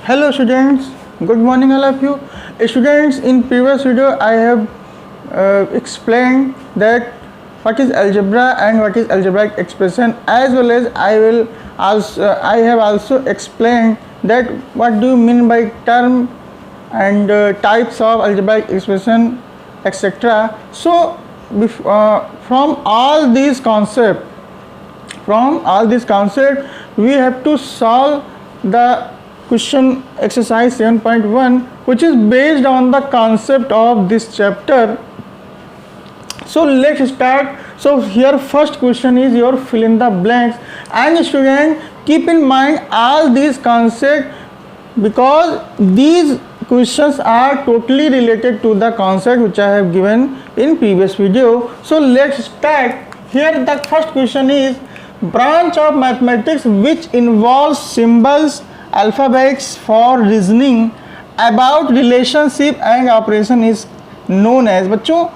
Hello students, good morning all of you. Students, in previous video I have explained that what is algebra and what is algebraic expression, as well as I have also explained that what do you mean by term and types of algebraic expression, etc. So from all these concepts we have to solve the question exercise 7.1, which is based on the concept of this chapter. So let's start. So here first question is your fill in the blanks, and student keep in mind all these concepts because these questions are totally related to the concept which I have given in previous video. So let's start. Here the first question is branch of mathematics which involves symbols, alphabets for reasoning about relationship and operation is known as. बच्चों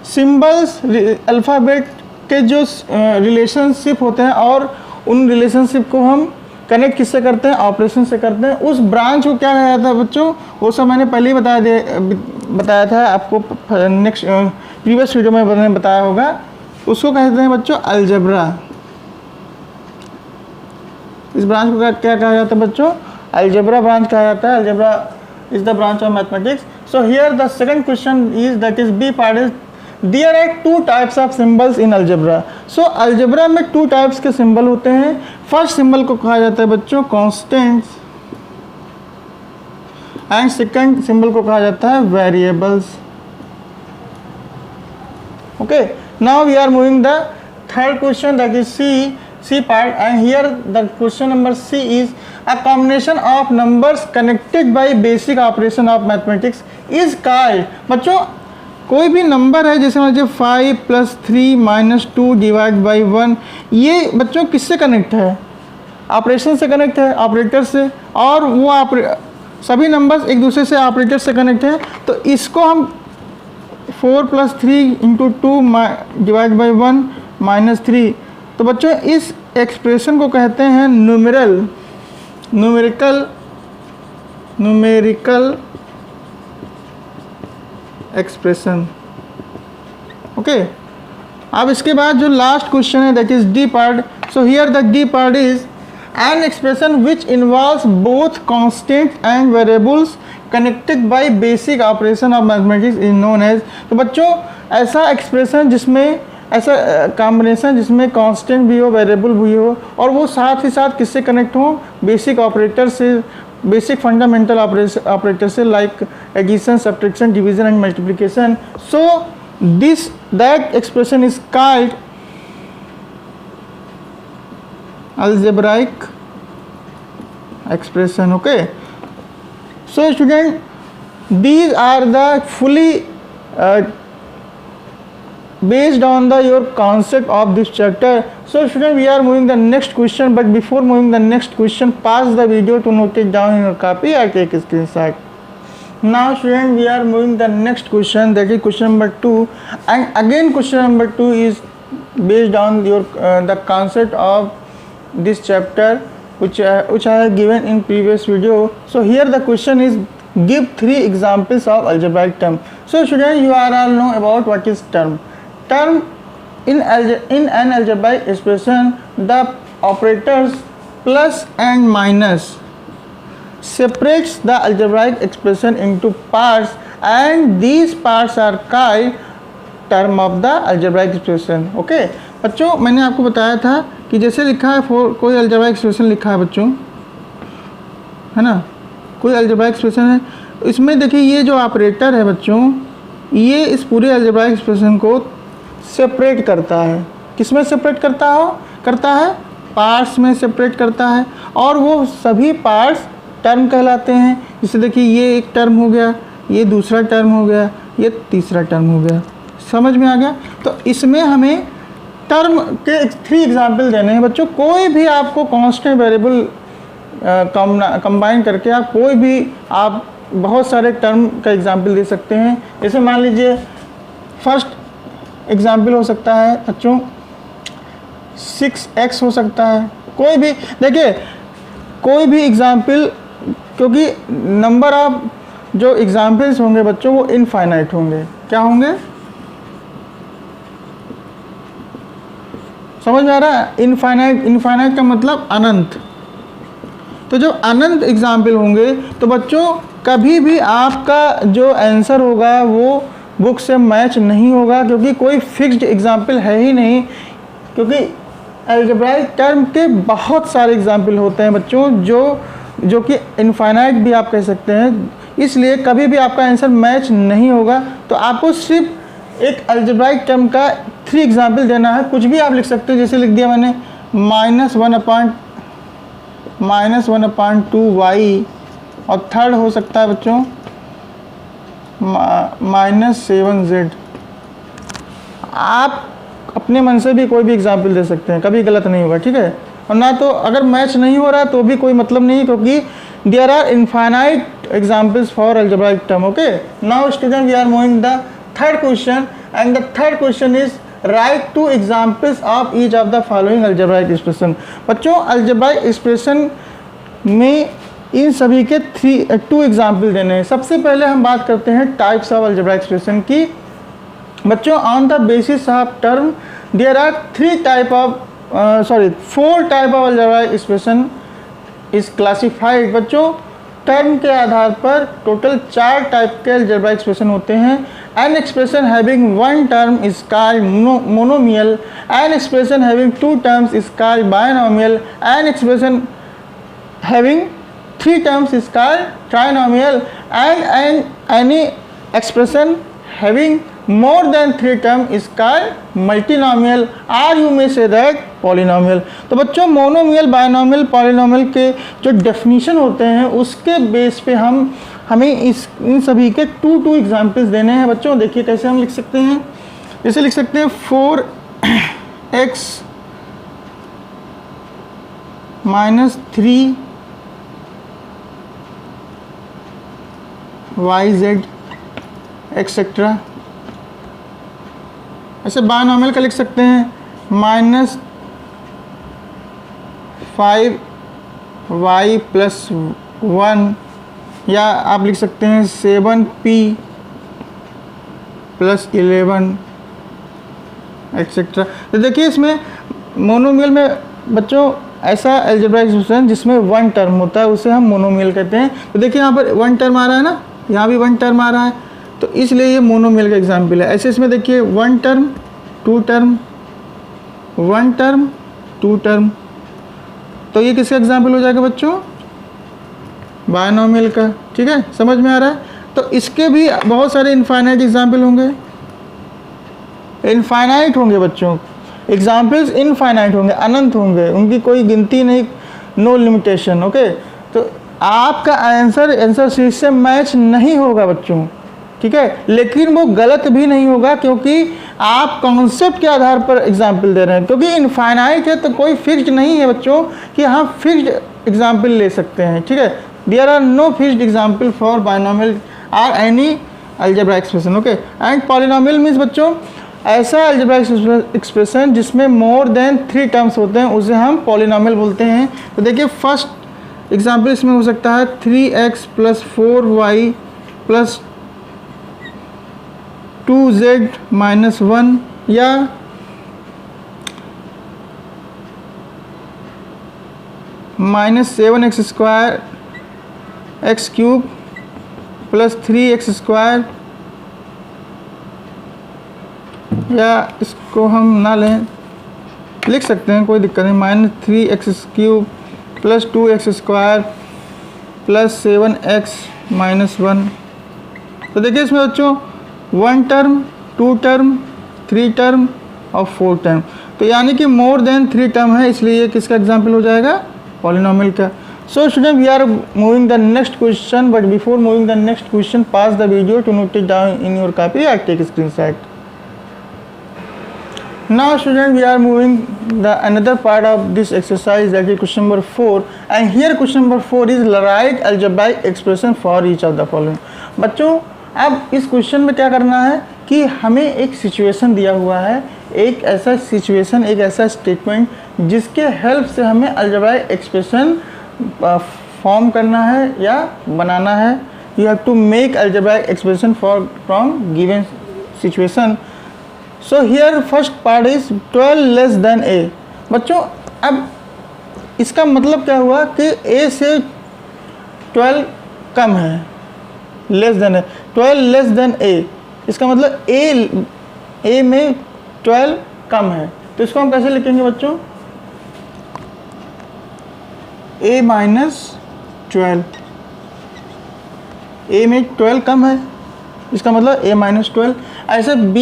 symbols alphabet के जो relationship होते हैं और उन relationship को हम connect किससे करते हैं, ऑपरेशन से करते हैं, उस ब्रांच को क्या कहा जाता है बच्चों, वो सब मैंने पहले ही बताया था आपको, नेक्स्ट प्रीवियस वीडियो में मैंने बताया होगा. उसको कहते हैं बच्चों अलजेब्रा. इस ब्रांच को क्या कहा जाता है बच्चों, अलजेब्रा ब्रांच कहा जाता है. Algebra is the branch of mathematics. So here the second question is that is B part is there are two types of symbols in algebra. सो अलजेब्रा में टू टाइप्स के सिंबल होते हैं. First symbol को कहा जाता है बच्चों कांस्टेंट्स एंड सेकंड सिंबल को कहा जाता है variables. Okay, now we are moving the third question that is C part, and here the question number C is a combination of numbers connected by basic operation of mathematics is called. बच्चों कोई भी number है जैसे मान लीजिए 5 + 3 - 2 divide by 1, ये बच्चों किससे कनेक्ट है, ऑपरेशन से कनेक्ट है, ऑपरेटर से, और वो सभी नंबर्स एक दूसरे से ऑपरेटर से कनेक्ट है. तो इसको हम 4 + 3 × 2 डिवाइड बाई 1 - 3. तो बच्चों इस एक्सप्रेशन को कहते हैं न्यूमेरिकल एक्सप्रेशन. ओके, अब इसके बाद जो लास्ट क्वेश्चन है that is D part. So here the D part is an expression which involves both constant and variables connected by basic operation of mathematics is known as. तो बच्चों ऐसा expression जिसमें ऐसा कॉम्बिनेशन जिसमें constant भी हो, variable भी हो, और वो साथ ही साथ किससे कनेक्ट हो, बेसिक ऑपरेटर से, बेसिक फंडामेंटल ऑपरेटर से, like addition, subtraction, division and multiplication. So that expression is called algebraic expression. Okay, so student these are the fully based on your concept of this chapter. So student we are moving the next question, but before moving the next question pause the video to note it down in your copy or take a screenshot. Now student we are moving the next question, that is question number 2, and again question number 2 is based on your the concept of this chapter which I have given in previous video. So here the question is give 3 examples of algebraic term. So student you are all know about what is term. Term in an algebraic expression, the operators plus and minus separates the algebraic expression into parts, and these parts are called term of the algebraic expression. Okay बच्चों, मैंने आपको बताया था कि जैसे लिखा है कोई अलजेब्राइक एक्सप्रेशन लिखा है बच्चों, है ना, कोई अलजेब्राइक एक्सप्रेशन है, इसमें देखिए ये जो ऑपरेटर है बच्चों, ये इस पूरे अलजेब्राइक एक्सप्रेशन को सेपरेट करता है. किस में सेपरेट करता है, पार्ट्स में सेपरेट करता है, और वो सभी पार्ट्स टर्म कहलाते हैं. जैसे देखिए ये एक टर्म हो गया, ये दूसरा टर्म हो गया, ये तीसरा टर्म हो गया. समझ में आ गया. तो इसमें हमें टर्म के 3 एग्जाम्पल देने हैं बच्चों. कोई भी आपको कांस्टेंट वेरिएबल कंबाइन करके आप कोई भी आप बहुत सारे टर्म का एग्जाम्पल दे सकते हैं. जैसे मान लीजिए फर्स्ट एग्जाम्पल हो सकता है बच्चों 6x हो सकता है. कोई भी देखिए कोई भी एग्जाम्पल क्योंकि नंबर ऑफ जो एग्जाम्पल्स होंगे बच्चों वो इनफाइनाइट होंगे। क्या होंगे, समझ में आ रहा है? इनफाइनाइट, इनफाइनाइट का मतलब अनंत। तो जब अनंत एग्जाम्पल होंगे तो बच्चों कभी भी आपका जो आंसर होगा वो बुक से मैच नहीं होगा, क्योंकि कोई फिक्स्ड एग्जाम्पल है ही नहीं। क्योंकि अलजेब्राइक टर्म के बहुत सारे एग्जाम्पल होते हैं बच्चों, जो कि इनफाइनाइट भी आप कह सकते हैं, इसलिए कभी भी आपका आंसर मैच नहीं होगा। तो आपको सिर्फ एक अलजेब्राइक टर्म का 3 एग्जाम्पल देना है। कुछ भी आप लिख सकते हो, जैसे लिख दिया मैंने -1/2y, और थर्ड हो सकता है बच्चों -7z। आप अपने मन से भी कोई भी एग्जाम्पल दे सकते हैं, कभी गलत नहीं होगा, ठीक है। और ना तो अगर मैच नहीं हो रहा तो भी कोई मतलब नहीं, क्योंकि there are infinite examples for algebraic term. Okay, now student we are moving the third question, and the third question is write 2 examples of each of the following algebraic expression. बच्चों अलजेब्राइक एक्सप्रेशन में इन सभी के 2 example देने हैं। सबसे पहले हम बात करते हैं टाइप्स ऑफ अलजेब्राइक एक्सप्रेशन की। बच्चों on the basis of term there are 4 type of algebraic expression is classified. बच्चों टर्म के आधार पर टोटल 4 टाइप के अलजेब्राइक एक्सप्रेशन होते हैं। An expression having 1 term is called monomial, an expression having 2 terms is called binomial, an expression having 3 terms is called trinomial, and any expression having more than 3 terms is called multinomial, or you may say that polynomial। तो बच्चों monomial, binomial, polynomial के जो definition होते हैं उसके base पे हमें इन सभी के 2 एग्जाम्पल्स देने हैं। बच्चों देखिए कैसे हम लिख सकते हैं, जैसे लिख सकते हैं 4x - 3 YZ एक्सेट्रा। ऐसे बायनोमियल का लिख सकते हैं -5y + 1, या आप लिख सकते हैं 7p + 11 एक्सेट्रा। तो देखिए इसमें मोनोमियल में बच्चों ऐसा अलजेब्राइक एक्सप्रेशन जिसमें 1 टर्म होता है उसे हम मोनोमियल कहते हैं। तो देखिए यहाँ पर 1 टर्म आ रहा है ना, यहाँ भी 1 टर्म आ रहा है, तो इसलिए ये मोनोमियल का एग्जाम्पल है। ऐसे इसमें देखिए 1 टर्म 2 टर्म 1 टर्म 2 टर्म, तो ये किसका एग्जाम्पल हो जाएगा बच्चों, बायनोमियल का। ठीक है, समझ में आ रहा है। तो इसके भी बहुत सारे इनफाइनाइट एग्जाम्पल होंगे, इनफाइनाइट होंगे बच्चों, एग्जाम्पल्स इनफाइनाइट होंगे, अनंत होंगे, उनकी कोई गिनती नहीं, नो लिमिटेशन। ओके, तो आपका आंसर शीट से मैच नहीं होगा बच्चों, ठीक है, लेकिन वो गलत भी नहीं होगा, क्योंकि आप कॉन्सेप्ट के आधार पर एग्जाम्पल दे रहे हैं। क्योंकि इनफाइनाइट है तो कोई फिक्स्ड नहीं है बच्चों कि हम फिक्स्ड एग्जाम्पल ले सकते हैं। ठीक है, there are no fixed example for binomial और any algebraic expression. Okay, and polynomial means बच्चों ऐसा अलजेब्राइक एक्सप्रेशन जिसमें मोर देन 3 टर्म्स होते हैं उसे हम पॉलिनोमियल बोलते हैं। तो देखिए फर्स्ट एग्जाम्पल इसमें हो सकता है 3x + 4y + 2z - 1, या -7x² x³ + 3x², या इसको हम ना लें, लिख सकते हैं कोई दिक्कत नहीं, -3x³ + 2x² + 7x - 1। तो देखिए इसमें बच्चों 1 टर्म 2 टर्म 3 टर्म और 4 टर्म, तो यानी कि मोर देन 3 टर्म है, इसलिए ये किसका एग्जाम्पल हो जाएगा, पॉलिनोमियल का। So student we are moving the next question, but before moving the next question pass the video to note it down in your copy और take screenshot. Now student we are moving the another part of this exercise, that is question number 4, and here question number 4 is write algebraic expression for each of the following। बच्चों अब इस question में क्या करना है कि हमें एक सिचुएशन दिया हुआ है, एक ऐसा सिचुएशन, एक ऐसा स्टेटमेंट जिसके हेल्प से हमें अलजेब्राइक एक्सप्रेशन फॉर्म करना है या बनाना है। You have to make algebraic expression from given situation। So here first part is 12 less than a। बच्चों अब इसका मतलब क्या हुआ कि a से 12 कम है, लेस देन है, 12 लेस देन a, इसका मतलब a में 12 कम है। तो इसको हम कैसे लिखेंगे बच्चों, a माइनस 12, a में 12 कम है, इसका मतलब a माइनस 12। ऐसे b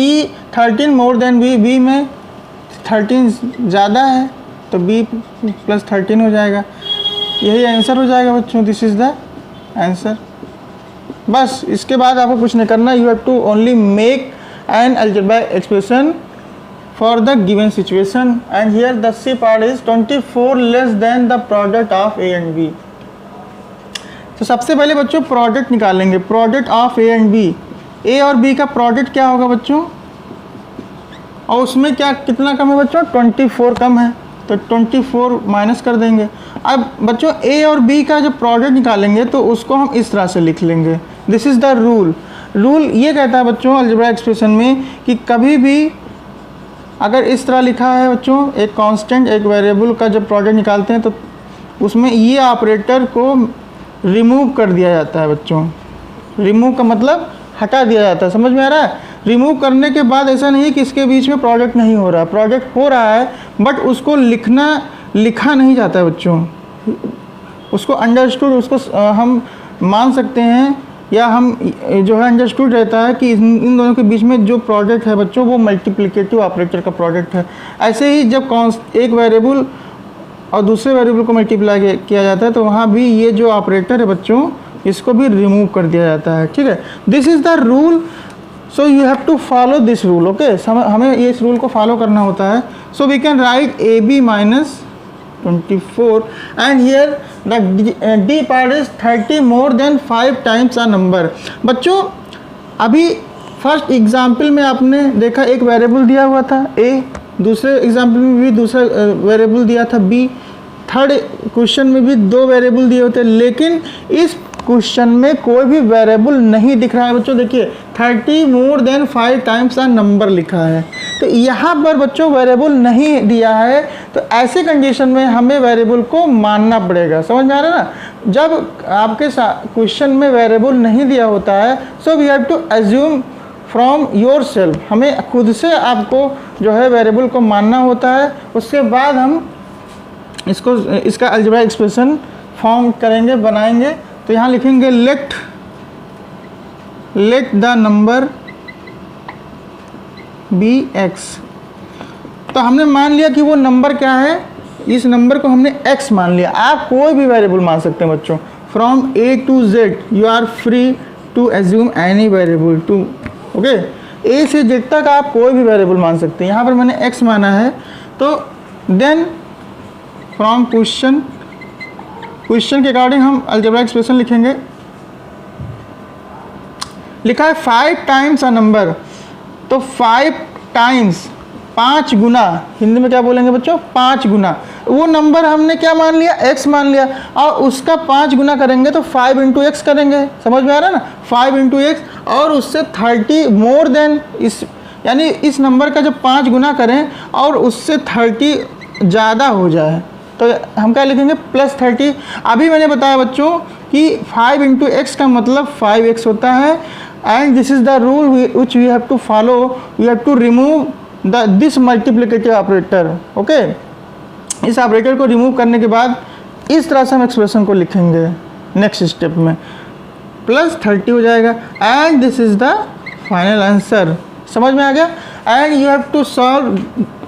13 मोर देन b में 13 ज़्यादा है तो b प्लस 13 हो जाएगा। यही आंसर हो जाएगा बच्चों, दिस इज़ द आंसर। बस इसके बाद आपको कुछ नहीं करना, you have to only make an algebraic expression for the given situation and here the C part is 24 less than the product of A and B। तो सबसे पहले बच्चों प्रोडक्ट निकालेंगे, product of A and B। A और B का product क्या होगा बच्चों, और उसमें क्या कितना कम है बच्चों, 24 कम है, तो 24 माइनस कर देंगे। अब बच्चों A और B का जब प्रोडक्ट निकालेंगे तो उसको हम इस तरह से लिख लेंगे, this is the rule. Rule ये कहता है बच्चों अलजेब्राइक एक्सप्रेशन में कि कभी भी अगर इस तरह लिखा है बच्चों, एक कांस्टेंट एक वेरिएबल का जब प्रोडक्ट निकालते हैं तो उसमें ये ऑपरेटर को रिमूव कर दिया जाता है बच्चों। रिमूव का मतलब हटा दिया जाता है, समझ में आ रहा है। रिमूव करने के बाद ऐसा नहीं है कि इसके बीच में प्रोडक्ट नहीं हो रहा, प्रोडक्ट हो रहा है बट उसको लिखा नहीं जाता है बच्चों, उसको अंडरस्टूड, उसको हम मान सकते हैं या हम जो है अंडरस्टूड रहता है कि इन दोनों के बीच में जो प्रोडक्ट है बच्चों वो मल्टीप्लिकेटिव ऑपरेटर का प्रोडक्ट है। ऐसे ही जब एक वेरिएबल और दूसरे वेरिएबल को मल्टीप्लाई किया जाता है तो वहाँ भी ये जो ऑपरेटर है बच्चों इसको भी रिमूव कर दिया जाता है, ठीक है। This is the rule, so you have to follow this rule, okay. हमें ये इस रूल को फॉलो करना होता है। So we can write AB minus 24 and here the D part is 30 more than 5 times a number। बच्चों अभी first example में आपने देखा एक वेरिएबल दिया हुआ था A, दूसरे एग्जाम्पल में भी दूसरा वेरिएबल दिया था B, थर्ड क्वेश्चन में भी 2 वेरिएबल दिए होते, लेकिन इस क्वेश्चन में कोई भी वेरिएबल नहीं दिख रहा है बच्चों। देखिए 30 मोर देन 5 टाइम्स आ नंबर लिखा है, तो यहाँ पर बच्चों वेरिएबल नहीं दिया है, तो ऐसे कंडीशन में हमें वेरिएबल को मानना पड़ेगा, समझ में आ रहा है ना। जब आपके क्वेश्चन में वेरिएबल नहीं दिया होता है so we have to assume from yourself, हमें खुद से आपको जो है वेरिएबल को मानना होता है। उसके बाद हम इसका अलजेब्राइक एक्सप्रेशन फॉर्म करेंगे, बनाएंगे। तो यहाँ लिखेंगे let the number be x. तो हमने मान लिया कि वो नंबर क्या है, इस नंबर को हमने x मान लिया। आप कोई भी वेरिएबल मान सकते हैं बच्चों, फ्रॉम A to Z you are free to assume any variable to, okay. A से Z तक आप कोई भी वेरिएबल मान सकते हैं। यहाँ पर मैंने x माना है, तो देन फ्रॉम क्वेश्चन के अकॉर्डिंग हम अलजेब्राइक एक्सप्रेशन लिखेंगे। लिखा है 5 टाइम्स अ नंबर, तो 5 टाइम्स 5 गुना, हिंदी में क्या बोलेंगे बच्चों, 5 गुना। वो नंबर हमने क्या मान लिया, x मान लिया, और उसका 5 गुना करेंगे तो 5 इंटू एक्स करेंगे, समझ में आ रहा है ना, 5 इंटू एक्स, और उससे 30 मोर देन इस, यानी इस नंबर का जब 5 गुना करें और उससे 30 ज़्यादा हो जाए तो हम क्या लिखेंगे, +30। अभी मैंने बताया बच्चों कि 5 इंटू एक्स का मतलब 5x होता है, and this is the rule which we have to follow, we have to remove this multiplicative operator, okay. इस ऑपरेटर को रिमूव करने के बाद इस तरह से हम एक्सप्रेशन को लिखेंगे नेक्स्ट स्टेप में, +30 हो जाएगा, and this is the final answer. समझ में आ गया। And you have to solve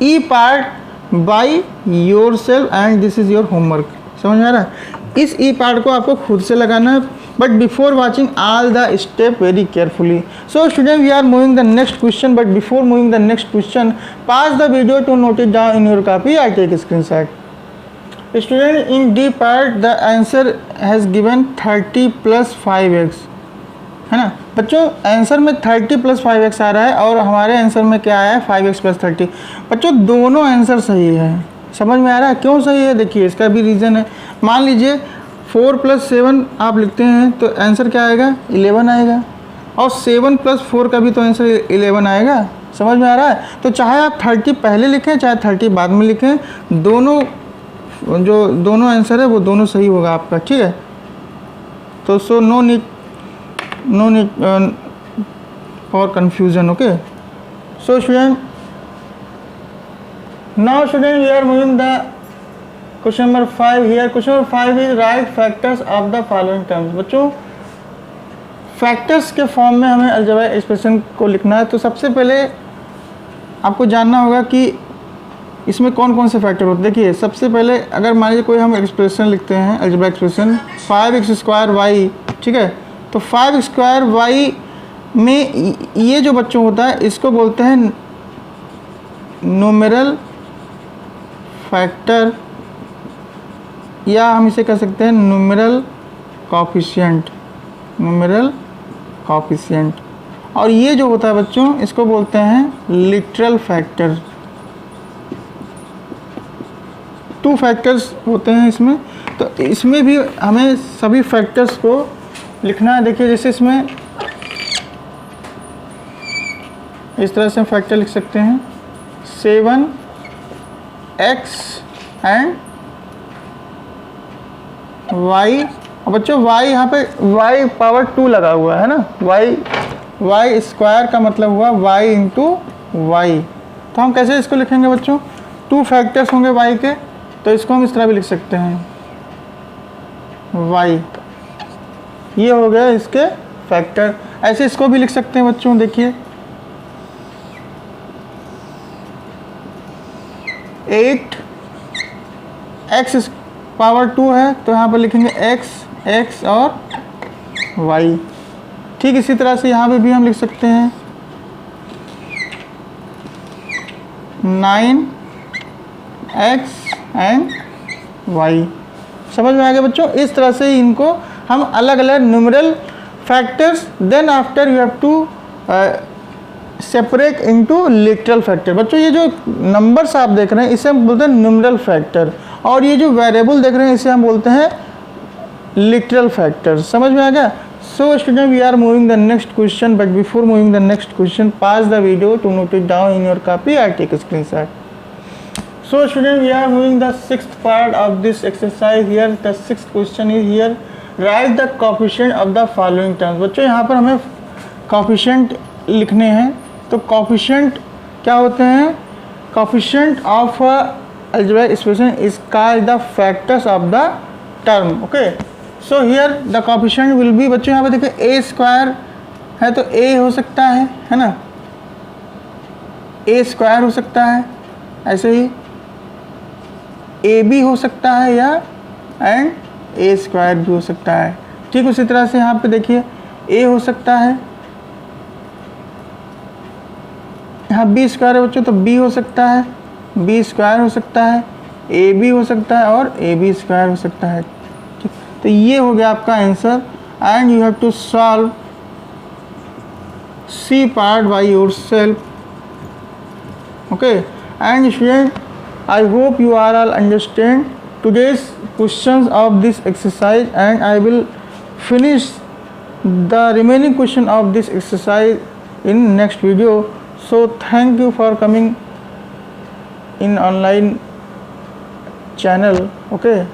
E part by yourself and this is your homework, समझ में आ रहा है। इस ई पार्ट को आपको खुद से लगाना है, but before watching all the step very carefully. So student we are moving the next question, but before moving the next question pass the video to note it down in your copy, I take screenshot. Student in D part the answer has given 30 + 5x, है ना बच्चों। Answer में 30 + 5x आ रहा है और हमारे answer में क्या आया है, 5x + 30। बच्चों दोनों आंसर सही है, समझ में आ रहा है। क्यों सही है, देखिए इसका भी रीज़न है। मान लीजिए 4 + 7 आप लिखते हैं तो आंसर क्या आएगा, 11 आएगा। और 7 + 4 का भी तो आंसर 11 आएगा। समझ में आ रहा है? तो चाहे आप 30 पहले लिखें चाहे 30 बाद में लिखें, दोनों जो दोनों आंसर है वो दोनों सही होगा आपका, ठीक है। तो so no need for confusion, okay. So student, now student we are moving the question number 5 here. Question number 5 is write factors of the following terms. बच्चों फैक्टर्स के फॉर्म में हमें अलजेब्रिक एक्सप्रेशन को लिखना है। तो सबसे पहले आपको जानना होगा कि इसमें कौन कौन से फैक्टर होते हैं। देखिए सबसे पहले अगर मान लीजिए कोई हम एक्सप्रेशन लिखते हैं, अलजेब्रिक एक्सप्रेशन 5x² y, ठीक है। तो 5x² y में ये जो बच्चों होता है इसको बोलते हैं न्यूमेरल फैक्टर, या हम इसे कह सकते हैं न्यूमेरल कोएफिशिएंट, न्यूमेरल कोएफिशिएंट। और ये जो होता है बच्चों इसको बोलते हैं लिटरल फैक्टर। 2 फैक्टर्स होते हैं इसमें। तो इसमें भी हमें सभी फैक्टर्स को लिखना है। देखिए जैसे इसमें इस तरह से हम फैक्टर लिख सकते हैं 7x एंड y। और बच्चों y यहाँ पे y⁻2 लगा हुआ है ना, y स्क्वायर का मतलब हुआ y इंटू वाई। तो हम कैसे इसको लिखेंगे बच्चों, 2 फैक्टर्स होंगे y के, तो इसको हम इस तरह भी लिख सकते हैं y, ये हो गया इसके फैक्टर। ऐसे इसको भी लिख सकते हैं बच्चों, देखिए 8x⁻2 है तो यहाँ पर लिखेंगे x और y। ठीक इसी तरह से यहाँ पे भी हम लिख सकते हैं 9x एंड y। समझ में आ गया बच्चों? इस तरह से इनको हम अलग अलग numeral factors, then after you have to separate into literal factor. बच्चों ये जो नंबर्स आप देख रहे हैं इसे हम बोलते हैं न्यूमेरल फैक्टर, और ये जो वेरिएबल देख रहे हैं इसे हम बोलते हैं लिटरल फैक्टर। समझ में आ गया? So student we are moving the next question, but before moving the next question pass the video to note it down in your copy और take screenshot. So student, we are moving the 6th part of this exercise here. The 6th question is here, write the coefficient of the following terms। बच्चों यहाँ पर हमें coefficient लिखने हैं। तो coefficient क्या होते हैं? Coefficient of algebraic expression is called the factors of the term, okay। So here the coefficient will be, बच्चों यहाँ पर देखिए a² है तो a हो सकता है ना, a² हो सकता है, ऐसे ही ए बी हो सकता है या एंड a² भी हो सकता है। ठीक उसी तरह से यहाँ पे देखिए a हो सकता है, यहाँ b² है बच्चों तो b हो सकता है, b² हो सकता है, ab हो सकता है और ab² हो सकता है। ठीक, तो ये हो गया आपका answer and you have to solve C part by yourself, okay. And student, I hope you are all understand today's questions of this exercise, and I will finish the remaining question of this exercise in next video. So thank you for coming in online channel, okay.